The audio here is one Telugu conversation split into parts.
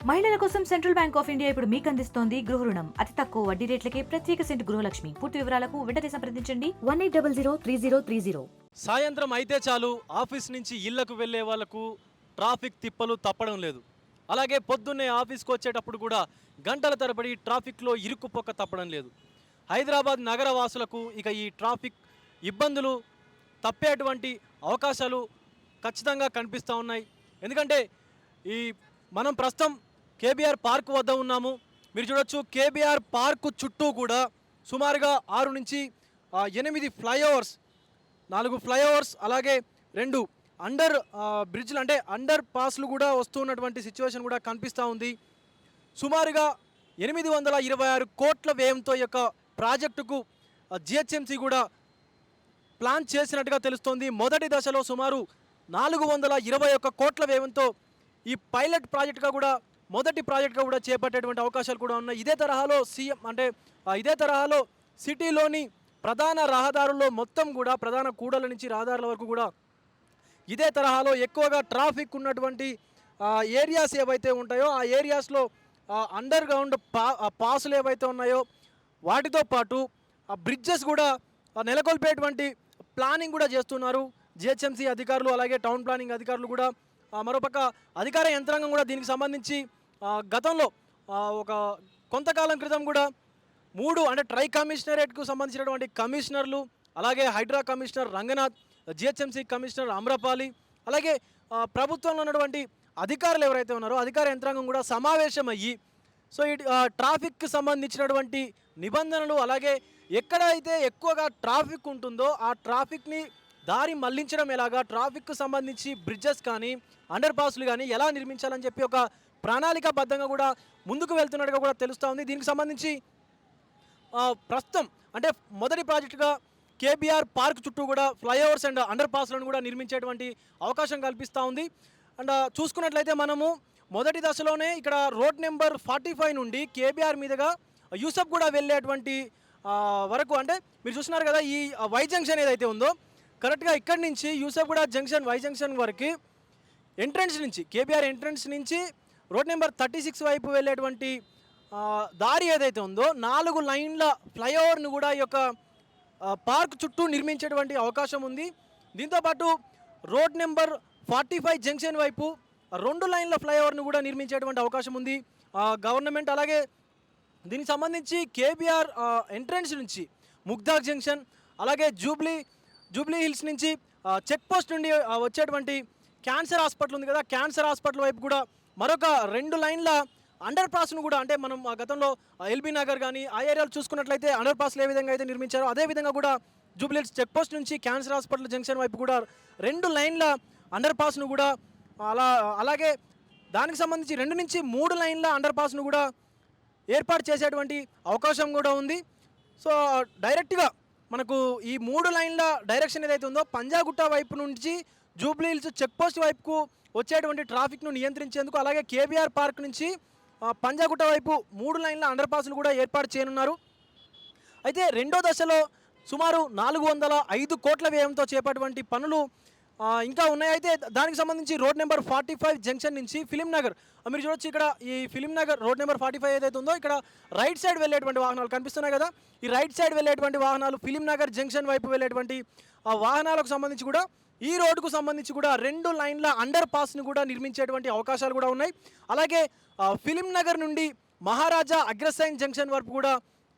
మహిళల కోసం సెంట్రల్ బ్యాంక్ ఆఫ్ ఇండియా ఇప్పుడు మీకు అందిస్తోంది గృహ రుణం. అతి తక్కువ వడ్డీ రేట్లకే ప్రత్యేక సెంటు గృహలక్ష్మి. పూర్తి వివరాలకు వెంటనే సంప్రదించండి 18003030. సాయంత్రం అయితే చాలు ఆఫీస్ నుంచి ఇళ్లకు వెళ్ళే వాళ్లకు ట్రాఫిక్ తిప్పలు తప్పడం లేదు. అలాగే పొద్దున్నే ఆఫీస్కి వచ్చేటప్పుడు కూడా గంటల తరబడి ట్రాఫిక్లో ఇరుక్కుపోక తప్పడం లేదు. హైదరాబాద్ నగర వాసులకు ఇక ఈ ట్రాఫిక్ ఇబ్బందులు తప్పేటువంటి అవకాశాలు ఖచ్చితంగా కనిపిస్తూ ఉన్నాయి. ఎందుకంటే మనం ప్రస్తుతం కేబీఆర్ పార్క్ వద్ద ఉన్నాము. మీరు చూడొచ్చు, కేబీఆర్ పార్క్ చుట్టూ కూడా సుమారుగా 6 నుంచి 8 ఫ్లైఓవర్స్, 4 ఫ్లైఓవర్స్, అలాగే 2 అండర్ బ్రిడ్జ్లు అంటే అండర్ పాస్లు కూడా వస్తున్నటువంటి సిచ్యువేషన్ కూడా కనిపిస్తూ ఉంది. సుమారుగా 826 కోట్ల వ్యయంతో ఈ యొక్క ప్రాజెక్టుకు జిహెచ్ఎంసీ కూడా ప్లాన్ చేసినట్టుగా తెలుస్తోంది. మొదటి దశలో సుమారు 421 కోట్ల వ్యయంతో ఈ పైలట్ ప్రాజెక్టుగా కూడా మొదటి ప్రాజెక్టుగా కూడా చేపట్టేటువంటి అవకాశాలు కూడా ఉన్నాయి. ఇదే తరహాలో సిటీలోని ప్రధాన రహదారుల్లో మొత్తం కూడా ప్రధాన కూడల నుంచి రహదారుల వరకు కూడా ఇదే తరహాలో ఎక్కువగా ట్రాఫిక్ ఉన్నటువంటి ఏరియాస్ ఏవైతే ఉంటాయో ఆ ఏరియాస్లో అండర్ గ్రౌండ్ పాసులు ఏవైతే ఉన్నాయో వాటితో పాటు ఆ బ్రిడ్జెస్ కూడా నెలకొల్పేటువంటి ప్లానింగ్ కూడా చేస్తున్నారు జిహెచ్ఎంసీ అధికారులు. అలాగే టౌన్ ప్లానింగ్ అధికారులు కూడా. మరోపక్క అధికార యంత్రాంగం కూడా దీనికి సంబంధించి గతంలో ఒక కొంతకాలం క్రితం కూడా 3 అంటే ట్రై కమిషనరేట్కు సంబంధించినటువంటి కమిషనర్లు, అలాగే హైడ్రా కమిషనర్ రంగనాథ్, జిహెచ్ఎంసీ కమిషనర్ అమ్రపాలి, అలాగే ప్రభుత్వంలో ఉన్నటువంటి అధికారులు ఎవరైతే ఉన్నారో అధికార యంత్రాంగం కూడా సమావేశమయ్యి సో ఈ ట్రాఫిక్కి సంబంధించినటువంటి నిబంధనలు, అలాగే ఎక్కడైతే ఎక్కువగా ట్రాఫిక్ ఉంటుందో ఆ ట్రాఫిక్ని దారి మళ్లించడం ఎలాగా, ట్రాఫిక్కు సంబంధించి బ్రిడ్జెస్ కానీ అండర్ పాస్లు కానీ ఎలా నిర్మించాలని చెప్పి ఒక ప్రణాళికాబద్ధంగా కూడా ముందుకు వెళ్తున్నట్టుగా కూడా తెలుస్తూ ఉంది. దీనికి సంబంధించి ప్రస్తుతం అంటే మొదటి ప్రాజెక్టుగా కేబీఆర్ పార్క్ చుట్టూ కూడా ఫ్లైఓవర్స్ అండ్ అండర్ పాస్లను కూడా నిర్మించేటువంటి అవకాశం కల్పిస్తూ ఉంది. అండ్ చూసుకున్నట్లయితే మనము మొదటి దశలోనే ఇక్కడ రోడ్ నెంబర్ 45 నుండి కేబీఆర్ మీదుగా యూసఫ్ కూడా వెళ్ళేటువంటి వరకు, అంటే మీరు చూస్తున్నారు కదా ఈ వై జంక్షన్ ఏదైతే ఉందో కరెక్ట్గా ఇక్కడి నుంచి యూసఫ్ కూడా జంక్షన్ వై జంక్షన్ వరకు ఎంట్రన్స్ నుంచి కేబీఆర్ ఎంట్రన్స్ నుంచి రోడ్ నెంబర్ 36 వైపు వెళ్ళేటువంటి దారి ఏదైతే ఉందో 4 లైన్ల ఫ్లైఓవర్ను కూడా ఈ యొక్క పార్క్ చుట్టూ నిర్మించేటువంటి అవకాశం ఉంది. దీంతోపాటు రోడ్ నెంబర్ 45 జంక్షన్ వైపు 2 లైన్ల ఫ్లైఓవర్ను కూడా నిర్మించేటువంటి అవకాశం ఉంది గవర్నమెంట్. అలాగే దీనికి సంబంధించి కేబీఆర్ ఎంట్రన్స్ నుంచి ముగ్దార్ జంక్షన్, అలాగే జూబ్లీ హిల్స్ నుంచి చెక్ పోస్ట్ నుండి వచ్చేటువంటి క్యాన్సర్ హాస్పిటల్ ఉంది కదా, క్యాన్సర్ హాస్పిటల్ వైపు కూడా మరొక 2 లైన్ల అండర్ పాస్ను కూడా, అంటే మనం గతంలో ఎల్బీ నగర్ కానీ ఆ ఏరియాలు చూసుకున్నట్లయితే అండర్ పాస్లు ఏ విధంగా అయితే నిర్మించారో అదేవిధంగా కూడా జూబ్లీ హిల్స్ చెక్ పోస్ట్ నుంచి క్యాన్సర్ హాస్పిటల్ జంక్షన్ వైపు కూడా 2 లైన్ల అండర్ పాస్ను కూడా అలాగే దానికి సంబంధించి 2 నుంచి 3 లైన్ల అండర్ పాస్ను కూడా ఏర్పాటు చేసేటువంటి అవకాశం కూడా ఉంది. సో డైరెక్ట్గా మనకు ఈ 3 లైన్ల డైరెక్షన్ ఏదైతే ఉందో పంజాగుట్ట వైపు నుంచి జూబ్లీ హిల్స్ చెక్ పోస్ట్ వైపుకు వచ్చేటువంటి ట్రాఫిక్ను నియంత్రించేందుకు, అలాగే కేబీఆర్ పార్క్ నుంచి పంజాగుట్ట వైపు 3 లైన్ల అండర్ పాస్లు కూడా ఏర్పాటు చేయనున్నారు. అయితే రెండో దశలో సుమారు 405 కోట్ల వ్యయంతో చేపట్టినటువంటి పనులు ఇంకా ఉన్నాయి. అయితే దానికి సంబంధించి రోడ్ నెంబర్ 45 జంక్షన్ నుంచి ఫిలిం నగర్ మీరు చూడొచ్చు, ఇక్కడ ఈ ఫిలిం నగర్ రోడ్ నెంబర్ 45 ఏదైతే ఉందో ఇక్కడ రైట్ సైడ్ వెళ్ళేటువంటి వాహనాలు కనిపిస్తున్నాయి కదా, ఈ రైట్ సైడ్ వెళ్ళేటువంటి వాహనాలు ఫిలిం నగర్ జంక్షన్ వైపు వెళ్ళేటువంటి వాహనాలకు సంబంధించి కూడా ఈ రోడ్డుకు సంబంధించి కూడా 2 లైన్ల అండర్ పాస్ను కూడా నిర్మించేటువంటి అవకాశాలు కూడా ఉన్నాయి. అలాగే ఫిలిం నగర్ నుండి మహారాజా అగ్రసైన్ జంక్షన్ వరకు కూడా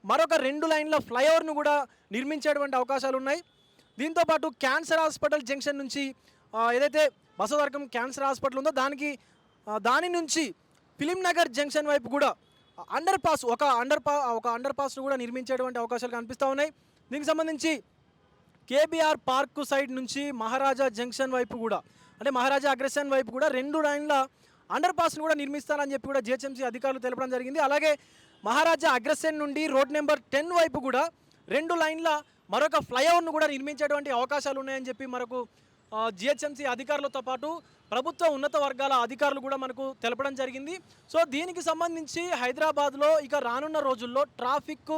మరొక 2 లైన్ల ఫ్లైఓవర్ను కూడా నిర్మించేటువంటి అవకాశాలు ఉన్నాయి. దీంతోపాటు క్యాన్సర్ హాస్పిటల్ జంక్షన్ నుంచి ఏదైతే బసవతారకం క్యాన్సర్ హాస్పిటల్ ఉందో దాని నుంచి ఫిలిం నగర్ జంక్షన్ వైపు కూడా ఒక అండర్ పాస్ను కూడా నిర్మించేటువంటి అవకాశాలు కనిపిస్తూ ఉన్నాయి. దీనికి సంబంధించి కేబీఆర్ పార్క్ సైడ్ నుంచి మహారాజా జంక్షన్ వైపు కూడా, అంటే మహారాజా అగ్రసెన్ వైపు కూడా 2 లైన్ల అండర్ పాస్ను కూడా నిర్మిస్తారని చెప్పి కూడా జిహెచ్ఎంసీ అధికారులు తెలపడం జరిగింది. అలాగే మహారాజా అగ్రసెన్ నుండి రోడ్ నెంబర్ 10 వైపు కూడా 2 లైన్ల మరొక ఫ్లైఓవర్ను కూడా నిర్మించేటువంటి అవకాశాలు ఉన్నాయని చెప్పి మనకు జిహెచ్ఎంసీ అధికారులతో పాటు ప్రభుత్వ ఉన్నత వర్గాల అధికారులు కూడా మనకు తెలపడం జరిగింది. సో దీనికి సంబంధించి హైదరాబాద్లో ఇక రానున్న రోజుల్లో ట్రాఫిక్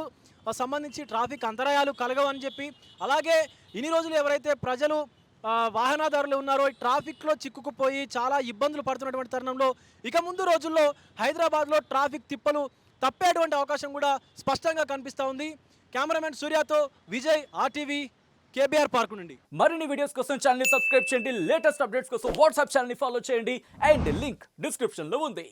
అంతరాయాలు కలగవని చెప్పి, అలాగే ఇన్ని రోజులు ఎవరైతే ప్రజలు వాహనదారులు ఉన్నారో ఈ ట్రాఫిక్లో చిక్కుకుపోయి చాలా ఇబ్బందులు పడుతున్నటువంటి తరుణంలో ఇక ముందు రోజుల్లో హైదరాబాద్లో ట్రాఫిక్ తిప్పలు తప్పేటువంటి అవకాశం కూడా స్పష్టంగా కనిపిస్తూ ఉంది. కెమెరామెన్ సూర్యతో విజయ్, RTV, కేబీఆర్ పార్క్ నుండి. మరిన్ని వీడియోస్ కోసం ఛానల్ ని సబ్స్క్రైబ్ చేయండి, లేటెస్ట్ అప్డేట్స్ కోసం వాట్సాప్ ఛానల్ ని ఫాలో చేయండి అండ్ లింక్ డిస్క్రిప్షన్ లో ఉంది.